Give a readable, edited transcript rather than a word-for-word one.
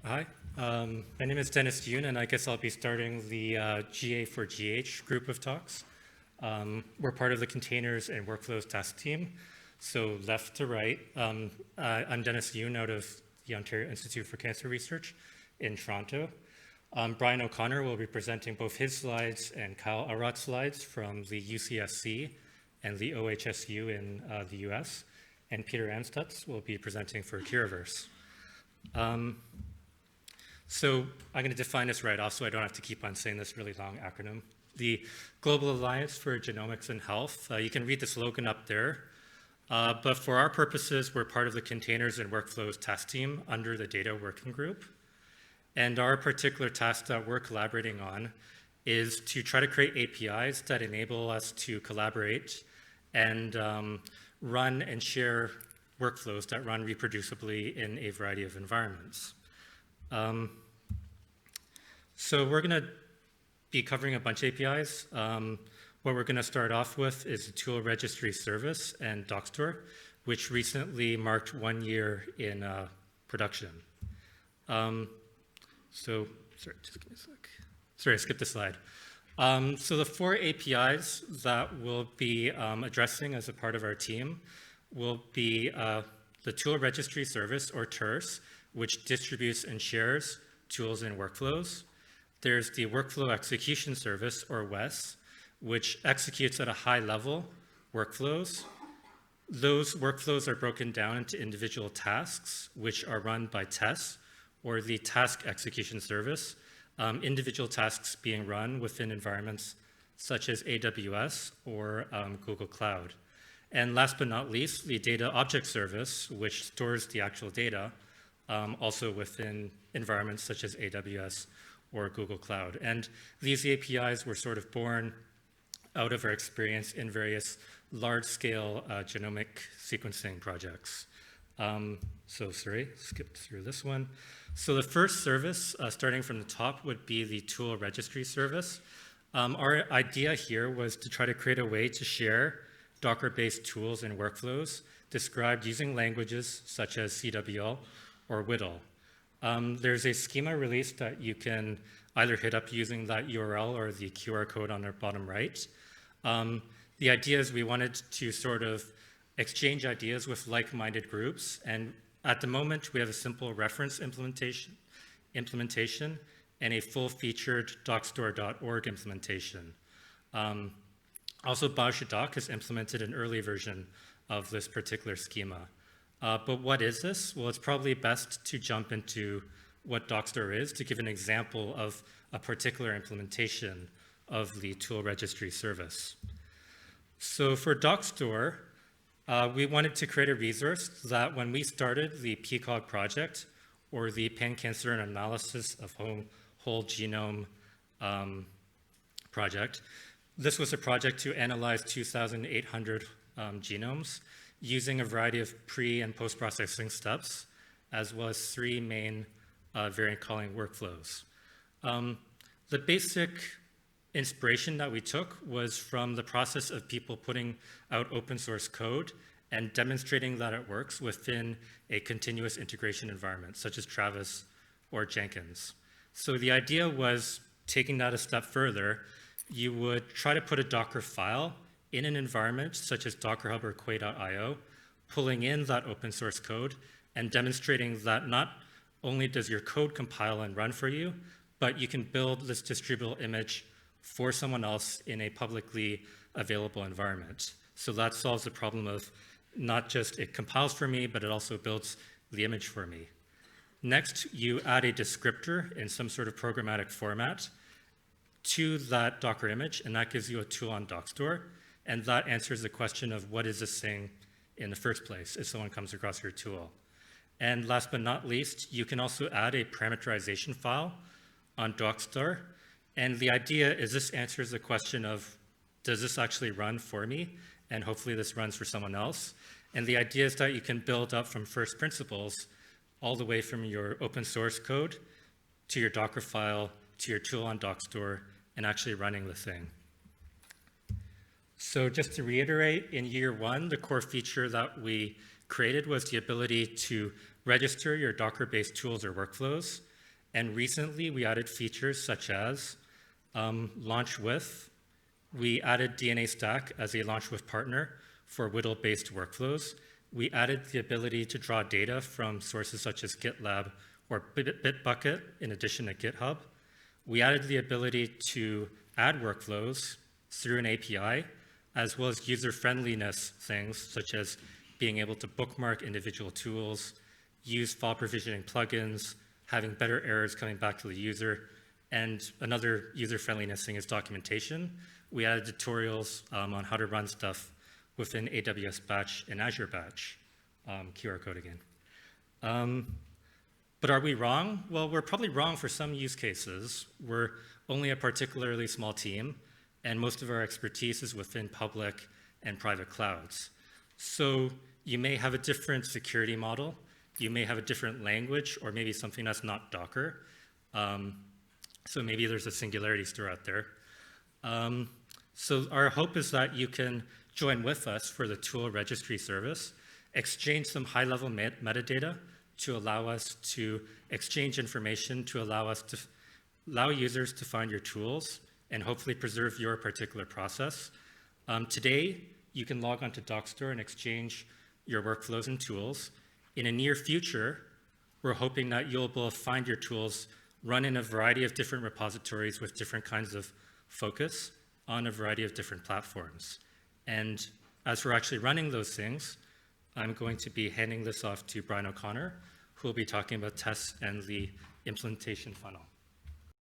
Hi, my name is Denis Yuen, and I guess I'll be starting the GA4GH group of talks. We're part of the Containers and Workflows task team. So left to right, I'm Denis Yuen out of the Ontario Institute for Cancer Research in Toronto. Brian O'Connor will be presenting both his slides and Kyle Arot's slides from the UCSC and the OHSU in the US. And Peter Amstutz will be presenting for Curaverse. So I'm going to define this right off so I don't have to keep on saying this really long acronym. The Global Alliance for Genomics and Health, you can read the slogan up there. But for our purposes, we're part of the Containers and Workflows task team under the Data Working Group. And our particular task that we're collaborating on is to try to create APIs that enable us to collaborate and run and share workflows that run reproducibly in a variety of environments. So we're going to be covering a bunch of APIs. What we're going to start off with is the tool registry service and Dockstore, which recently marked 1 year in production. Sorry, just give me a sec. Sorry, I skipped a slide. So the 4 APIs that we'll be addressing as a part of our team will be the tool registry service, or TRS, which distributes and shares tools and workflows. There's the workflow execution service, or WES, which executes at a high level workflows. Those workflows are broken down into individual tasks, which are run by TES, or the task execution service, individual tasks being run within environments such as AWS or Google Cloud. And last but not least, the data object service, which stores the actual data, also within environments such as AWS or Google Cloud. And these APIs were sort of born out of our experience in various large-scale genomic sequencing projects. Sorry, skipped through this one. So the first service, starting from the top, would be the tool registry service. Our idea here was to try to create a way to share Docker-based tools and workflows described using languages such as CWL or WDL. There's a schema release that you can either hit up using that URL or the QR code on the bottom right. The idea is we wanted to sort of exchange ideas with like-minded groups, and at the moment we have a simple reference implementation and a full-featured dockstore.org implementation. Also, BOSC Doc has implemented an early version of this particular schema. But what is this? Well, it's probably best to jump into what Dockstore is to give an example of a particular implementation of the tool registry service. So for Dockstore, we wanted to create a resource that when we started the PCOG project, or the Pan-Cancer and Analysis of Whole Genome project, this was a project to analyze 2,800 genomes using a variety of pre- and post-processing steps, as well as 3 main variant calling workflows. The basic inspiration that we took was from the process of people putting out open source code and demonstrating that it works within a continuous integration environment, such as Travis or Jenkins. So the idea was, taking that a step further, you would try to put a Docker file in an environment such as Docker Hub or Quay.io, pulling in that open source code and demonstrating that not only does your code compile and run for you, but you can build this distributable image for someone else in a publicly available environment. So that solves the problem of not just it compiles for me, but it also builds the image for me. Next, you add a descriptor in some sort of programmatic format to that Docker image, and that gives you a tool on Dockstore, and that answers the question of what is this thing in the first place if someone comes across your tool. And last but not least, you can also add a parameterization file on Dockstore, and the idea is this answers the question of, does this actually run for me? And hopefully this runs for someone else. And the idea is that you can build up from first principles all the way from your open source code to your Docker file to your tool on Dockstore and actually running the thing. So just to reiterate, in year 1, the core feature that we created was the ability to register your Docker-based tools or workflows. And recently, we added features such as launch with. We added DNA Stack as a launch with partner for WDL-based workflows. We added the ability to draw data from sources such as GitLab or Bitbucket in addition to GitHub. We added the ability to add workflows through an API, as well as user-friendliness things such as being able to bookmark individual tools, use file provisioning plugins, having better errors coming back to the user, and another user-friendliness thing is documentation. We added tutorials on how to run stuff within AWS Batch and Azure Batch. QR code again. But are we wrong? Well, we're probably wrong for some use cases. We're only a particularly small team, and most of our expertise is within public and private clouds. So you may have a different security model, you may have a different language, or maybe something that's not Docker. So maybe there's a singularity store out there. So our hope is that you can join with us for the tool registry service, exchange some high-level metadata to allow us to exchange information, to allow users to find your tools and hopefully preserve your particular process. Today, you can log onto Dockstore and exchange your workflows and tools. In a near future, we're hoping that you'll be able to find your tools run in a variety of different repositories with different kinds of focus on a variety of different platforms. And as we're actually running those things, I'm going to be handing this off to Brian O'Connor, who will be talking about tests and the implementation funnel.